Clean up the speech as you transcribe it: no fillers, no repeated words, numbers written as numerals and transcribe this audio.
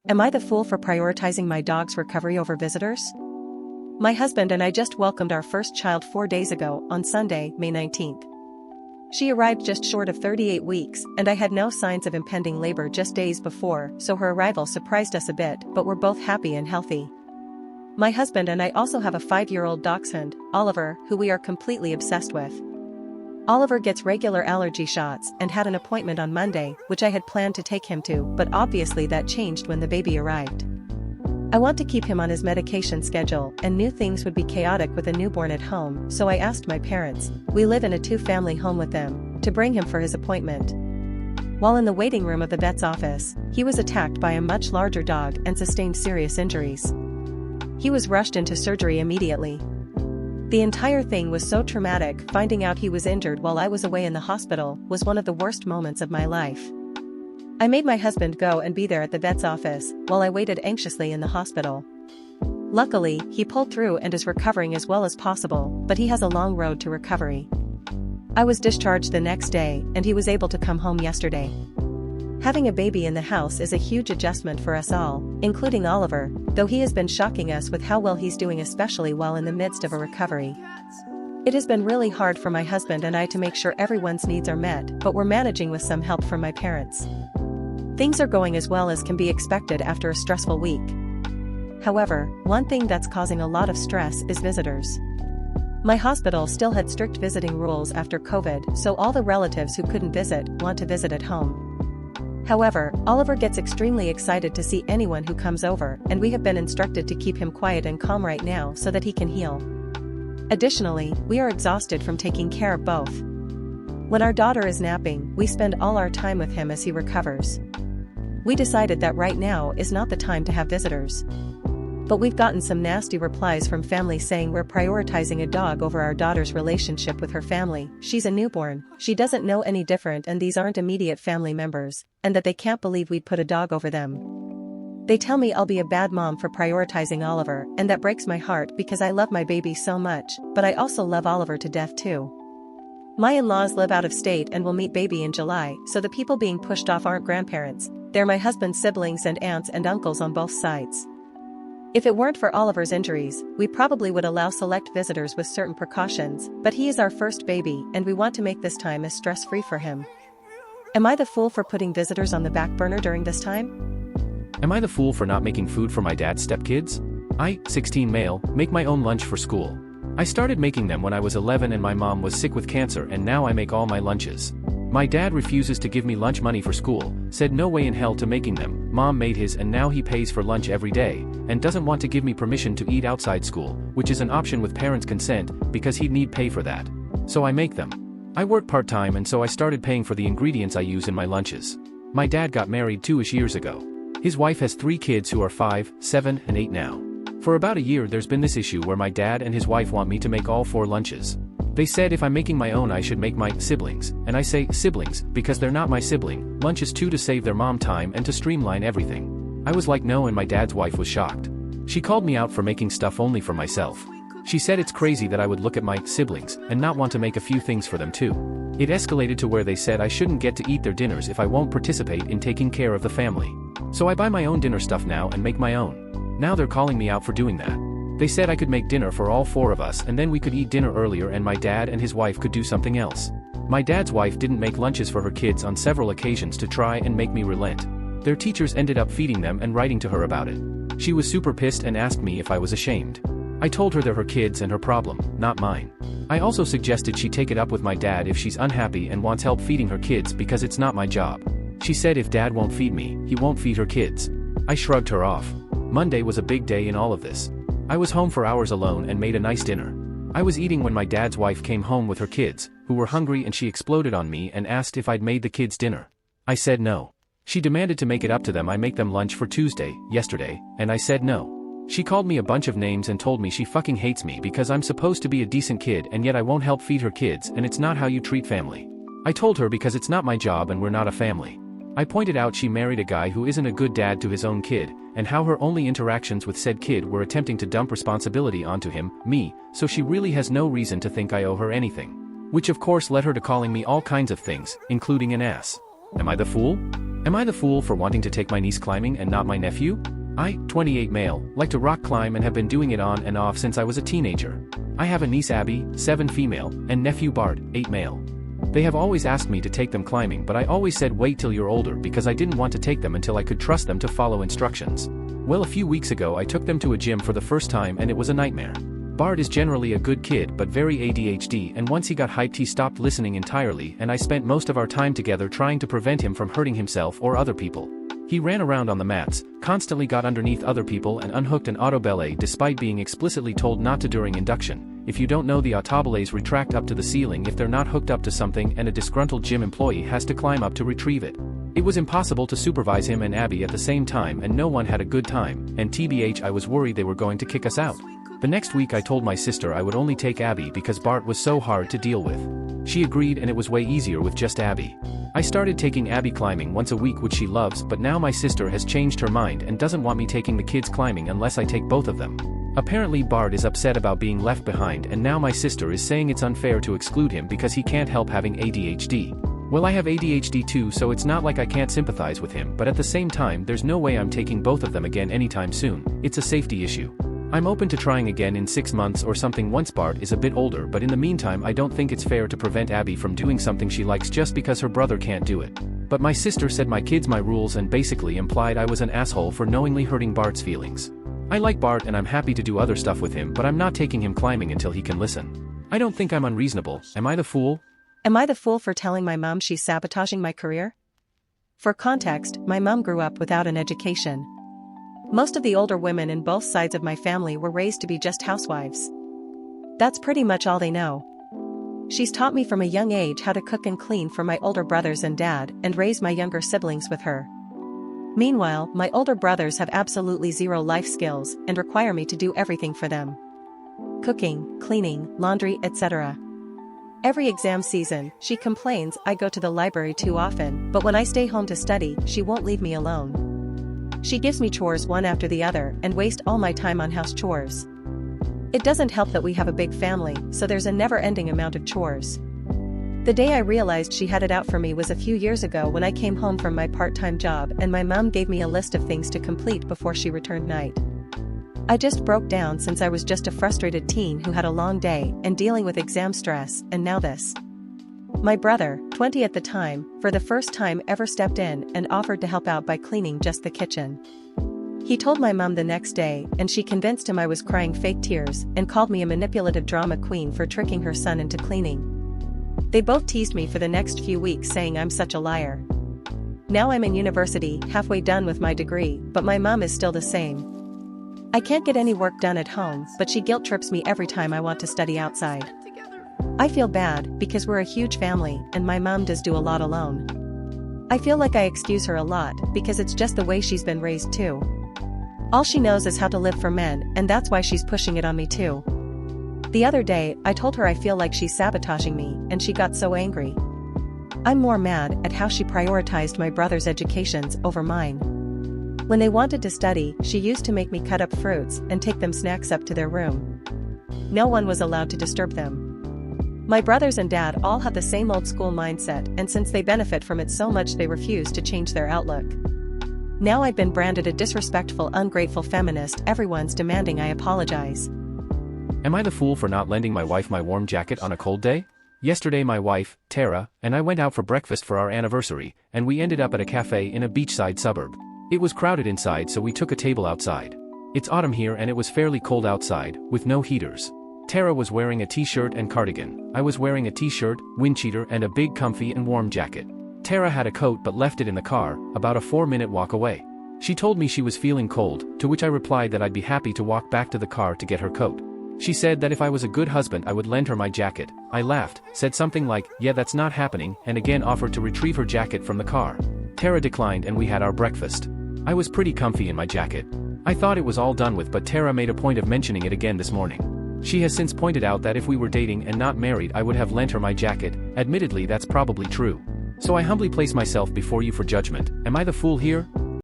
Am I the fool for prioritizing my dog's recovery over visitors? My husband and I just welcomed our first child 4 days ago, on Sunday, May 19th. She arrived just short of 38 weeks, and I had no signs of impending labor just days before, so her arrival surprised us a bit, but we're both happy and healthy. My husband and I also have a 5-year-old dachshund, Oliver, who we are completely obsessed with. Oliver gets regular allergy shots and had an appointment on Monday, which I had planned to take him to, but obviously that changed when the baby arrived. I want to keep him on his medication schedule, and knew things would be chaotic with a newborn at home, so I asked my parents, we live in a 2-family home with them, to bring him for his appointment. While in the waiting room of the vet's office, he was attacked by a much larger dog and sustained serious injuries. He was rushed into surgery immediately. The entire thing was so traumatic. Finding out he was injured while I was away in the hospital was one of the worst moments of my life. I made my husband go and be there at the vet's office, while I waited anxiously in the hospital. Luckily, he pulled through and is recovering as well as possible, but he has a long road to recovery. I was discharged the next day, and he was able to come home yesterday. Having a baby in the house is a huge adjustment for us all, including Oliver, though he has been shocking us with how well he's doing, especially while in the midst of a recovery. It has been really hard for my husband and I to make sure everyone's needs are met, but we're managing with some help from my parents. Things are going as well as can be expected after a stressful week. However, one thing that's causing a lot of stress is visitors. My hospital still had strict visiting rules after COVID, so all the relatives who couldn't visit want to visit at home. However, Oliver gets extremely excited to see anyone who comes over, and we have been instructed to keep him quiet and calm right now so that he can heal. Additionally, we are exhausted from taking care of both. When our daughter is napping, we spend all our time with him as he recovers. We decided that right now is not the time to have visitors. But we've gotten some nasty replies from family saying we're prioritizing a dog over our daughter's relationship with her family. She's a newborn, she doesn't know any different, and these aren't immediate family members, and that they can't believe we'd put a dog over them. They tell me I'll be a bad mom for prioritizing Oliver, and that breaks my heart because I love my baby so much, but I also love Oliver to death too. My in-laws live out of state and will meet baby in July, so the people being pushed off aren't grandparents, they're my husband's siblings and aunts and uncles on both sides. If it weren't for Oliver's injuries, we probably would allow select visitors with certain precautions, but he is our first baby and we want to make this time as stress-free for him. Am I the fool for putting visitors on the back burner during this time? Am I the fool for not making food for my dad's stepkids? I, 16 male, make my own lunch for school. I started making them when I was 11 and my mom was sick with cancer, and now I make all my lunches. My dad refuses to give me lunch money for school, said no way in hell to making them. Mom made his and now he pays for lunch every day, and doesn't want to give me permission to eat outside school, which is an option with parents' consent, because he'd need pay for that. So I make them. I work part-time, and so I started paying for the ingredients I use in my lunches. My dad got married 2-ish years ago. His wife has 3 kids who are 5, 7, and 8 now. For about a year there's been this issue where my dad and his wife want me to make all 4 lunches. They said if I'm making my own I should make my siblings, and I say siblings because they're not my sibling, lunches too, to save their mom time and to streamline everything. I was like no, and my dad's wife was shocked. She called me out for making stuff only for myself. She said it's crazy that I would look at my siblings and not want to make a few things for them too. It escalated to where they said I shouldn't get to eat their dinners if I won't participate in taking care of the family. So I buy my own dinner stuff now and make my own. Now they're calling me out for doing that. They said I could make dinner for all 4 of us, and then we could eat dinner earlier and my dad and his wife could do something else. My dad's wife didn't make lunches for her kids on several occasions to try and make me relent. Their teachers ended up feeding them and writing to her about it. She was super pissed and asked me if I was ashamed. I told her they're her kids and her problem, not mine. I also suggested she take it up with my dad if she's unhappy and wants help feeding her kids, because it's not my job. She said if dad won't feed me, he won't feed her kids. I shrugged her off. Monday was a big day in all of this. I was home for hours alone and made a nice dinner. I was eating when my dad's wife came home with her kids, who were hungry, and she exploded on me and asked if I'd made the kids dinner. I said no. She demanded to make it up to them I make them lunch for Tuesday, yesterday, and I said no. She called me a bunch of names and told me she fucking hates me because I'm supposed to be a decent kid and yet I won't help feed her kids, and it's not how you treat family. I told her because it's not my job and we're not a family. I pointed out she married a guy who isn't a good dad to his own kid, and how her only interactions with said kid were attempting to dump responsibility onto him, me, so she really has no reason to think I owe her anything. Which of course led her to calling me all kinds of things, including an ass. Am I the fool? Am I the fool for wanting to take my niece climbing and not my nephew? I, 28 male, like to rock climb and have been doing it on and off since I was a teenager. I have a niece Abby, 7 female, and nephew Bart, 8 male. They have always asked me to take them climbing, but I always said wait till you're older because I didn't want to take them until I could trust them to follow instructions. Well, a few weeks ago I took them to a gym for the first time and it was a nightmare. Bart is generally a good kid but very ADHD, and once he got hyped he stopped listening entirely, and I spent most of our time together trying to prevent him from hurting himself or other people. He ran around on the mats, constantly got underneath other people and unhooked an auto belay despite being explicitly told not to during induction. If you don't know, the auto belays retract up to the ceiling if they're not hooked up to something, and a disgruntled gym employee has to climb up to retrieve it. It was impossible to supervise him and Abby at the same time, and no one had a good time, and TBH I was worried they were going to kick us out. The next week I told my sister I would only take Abby because Bart was so hard to deal with. She agreed, and it was way easier with just Abby. I started taking Abby climbing once a week, which she loves, but now my sister has changed her mind and doesn't want me taking the kids climbing unless I take both of them. Apparently Bart is upset about being left behind, and now my sister is saying it's unfair to exclude him because he can't help having ADHD. Well, I have ADHD too, so it's not like I can't sympathize with him, but at the same time there's no way I'm taking both of them again anytime soon. It's a safety issue. I'm open to trying again in 6 months or something once Bart is a bit older, but in the meantime I don't think it's fair to prevent Abby from doing something she likes just because her brother can't do it. But my sister said my kids my rules and basically implied I was an asshole for knowingly hurting Bart's feelings. I like Bart and I'm happy to do other stuff with him, but I'm not taking him climbing until he can listen. I don't think I'm unreasonable. Am I the fool? Am I the fool for telling my mom she's sabotaging my career? For context, my mom grew up without an education. Most of the older women in both sides of my family were raised to be just housewives. That's pretty much all they know. She's taught me from a young age how to cook and clean for my older brothers and dad, and raise my younger siblings with her. Meanwhile, my older brothers have absolutely zero life skills and require me to do everything for them. Cooking, cleaning, laundry, etc. Every exam season, she complains I go to the library too often, but when I stay home to study, she won't leave me alone. She gives me chores one after the other and wastes all my time on house chores. It doesn't help that we have a big family, so there's a never-ending amount of chores. The day I realized she had it out for me was a few years ago when I came home from my part-time job and my mom gave me a list of things to complete before she returned night. I just broke down since I was just a frustrated teen who had a long day and dealing with exam stress, and now this. My brother, 20 at the time, for the first time ever stepped in and offered to help out by cleaning just the kitchen. He told my mom the next day, and she convinced him I was crying fake tears and called me a manipulative drama queen for tricking her son into cleaning. They both teased me for the next few weeks, saying I'm such a liar. Now I'm in university, halfway done with my degree, but my mom is still the same. I can't get any work done at home, but she guilt trips me every time I want to study outside. I feel bad because we're a huge family and my mom does do a lot alone. I feel like I excuse her a lot because it's just the way she's been raised too. All she knows is how to live for men, and that's why she's pushing it on me too. The other day, I told her I feel like she's sabotaging me, and she got so angry. I'm more mad at how she prioritized my brother's educations over mine. When they wanted to study, she used to make me cut up fruits and take them snacks up to their room. No one was allowed to disturb them. My brothers and dad all have the same old school mindset, and since they benefit from it so much they refuse to change their outlook. Now I've been branded a disrespectful, ungrateful feminist. Everyone's demanding I apologize. Am I the fool for not lending my wife my warm jacket on a cold day? Yesterday my wife, Tara, and I went out for breakfast for our anniversary, and we ended up at a cafe in a beachside suburb. It was crowded inside, so we took a table outside. It's autumn here and it was fairly cold outside, with no heaters. Tara was wearing a t-shirt and cardigan. I was wearing a t-shirt, wind cheater, and a big comfy and warm jacket. Tara had a coat but left it in the car, about a 4-minute walk away. She told me she was feeling cold, to which I replied that I'd be happy to walk back to the car to get her coat. She said that if I was a good husband I would lend her my jacket. I laughed, said something like, "Yeah, that's not happening," and again offered to retrieve her jacket from the car. Tara declined and we had our breakfast. I was pretty comfy in my jacket. I thought it was all done with, but Tara made a point of mentioning it again this morning. She has since pointed out that if we were dating and not married I would have lent her my jacket. Admittedly, that's probably true. So I humbly place myself before you for judgment. Am I the fool here?